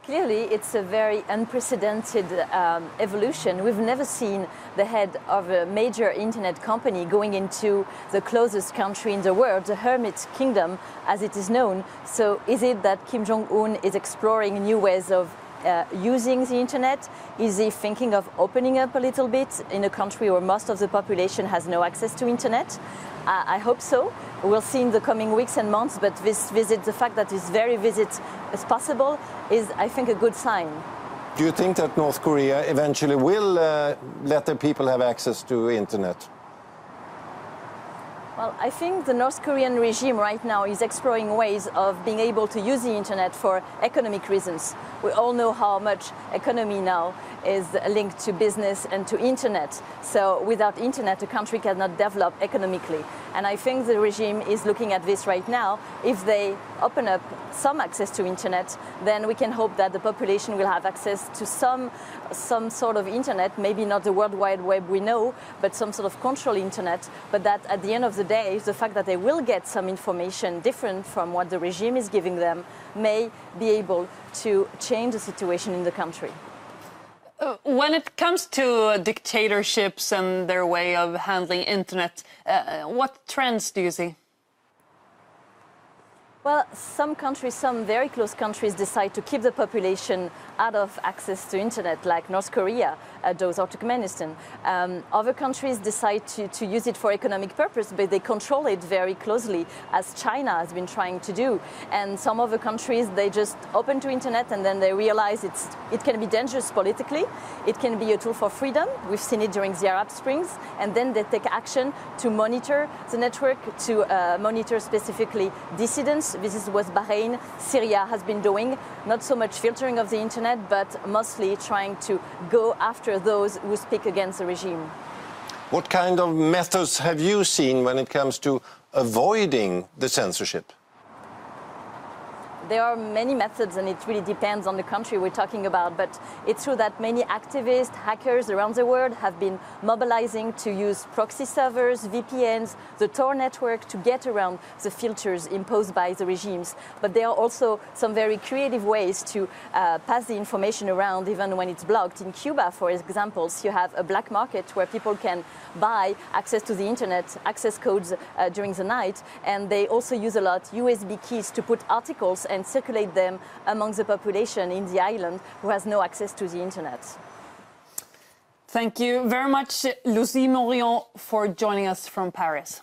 Clearly, it's a very unprecedented evolution. We've never seen the head of a major internet company going into the closest country in the world, the Hermit Kingdom, as it is known. So is it that Kim Jong-un is exploring new ways of using the internet? Is he thinking of opening up a little bit in a country where most of the population has no access to internet? I hope so. We'll see in the coming weeks and months, but this visit, the fact that this very visit is possible, is, I think, a good sign. Do you think that North Korea eventually will let their people have access to internet? Well, I think the North Korean regime right now is exploring ways of being able to use the internet for economic reasons. We all know how much economy now is linked to business and to internet. So without internet, a country cannot develop economically. And I think the regime is looking at this right now. If they open up some access to internet, then we can hope that the population will have access to some sort of internet, maybe not the World Wide Web we know, but some sort of controlled internet. But that at the end of the day, the fact that they will get some information different from what the regime is giving them may be able to change the situation in the country. When it comes to dictatorships and their way of handling internet, what trends do you see? Well, some countries, some very close countries decide to keep the population out of access to internet, like North Korea does, or Turkmenistan. Other countries decide to use it for economic purpose, but they control it very closely, as China has been trying to do. And some other countries, they just open to internet and then they realize it can be dangerous politically. It can be a tool for freedom. We've seen it during the Arab Springs. And then they take action to monitor the network, to monitor specifically dissidents. This is what Bahrain, Syria has been doing. Not so much filtering of the internet, but mostly trying to go after those who speak against the regime. What kind of methods have you seen when it comes to avoiding the censorship? There are many methods, and it really depends on the country we're talking about, but it's true that many activists, hackers around the world have been mobilizing to use proxy servers, VPNs, the Tor network to get around the filters imposed by the regimes. But there are also some very creative ways to pass the information around even when it's blocked. In Cuba, for example, you have a black market where people can buy access to the internet, access codes during the night, and they also use a lot USB keys to put articles and circulate them among the population in the island who has no access to the internet. Thank you very much, Lucie Morillon, for joining us from Paris.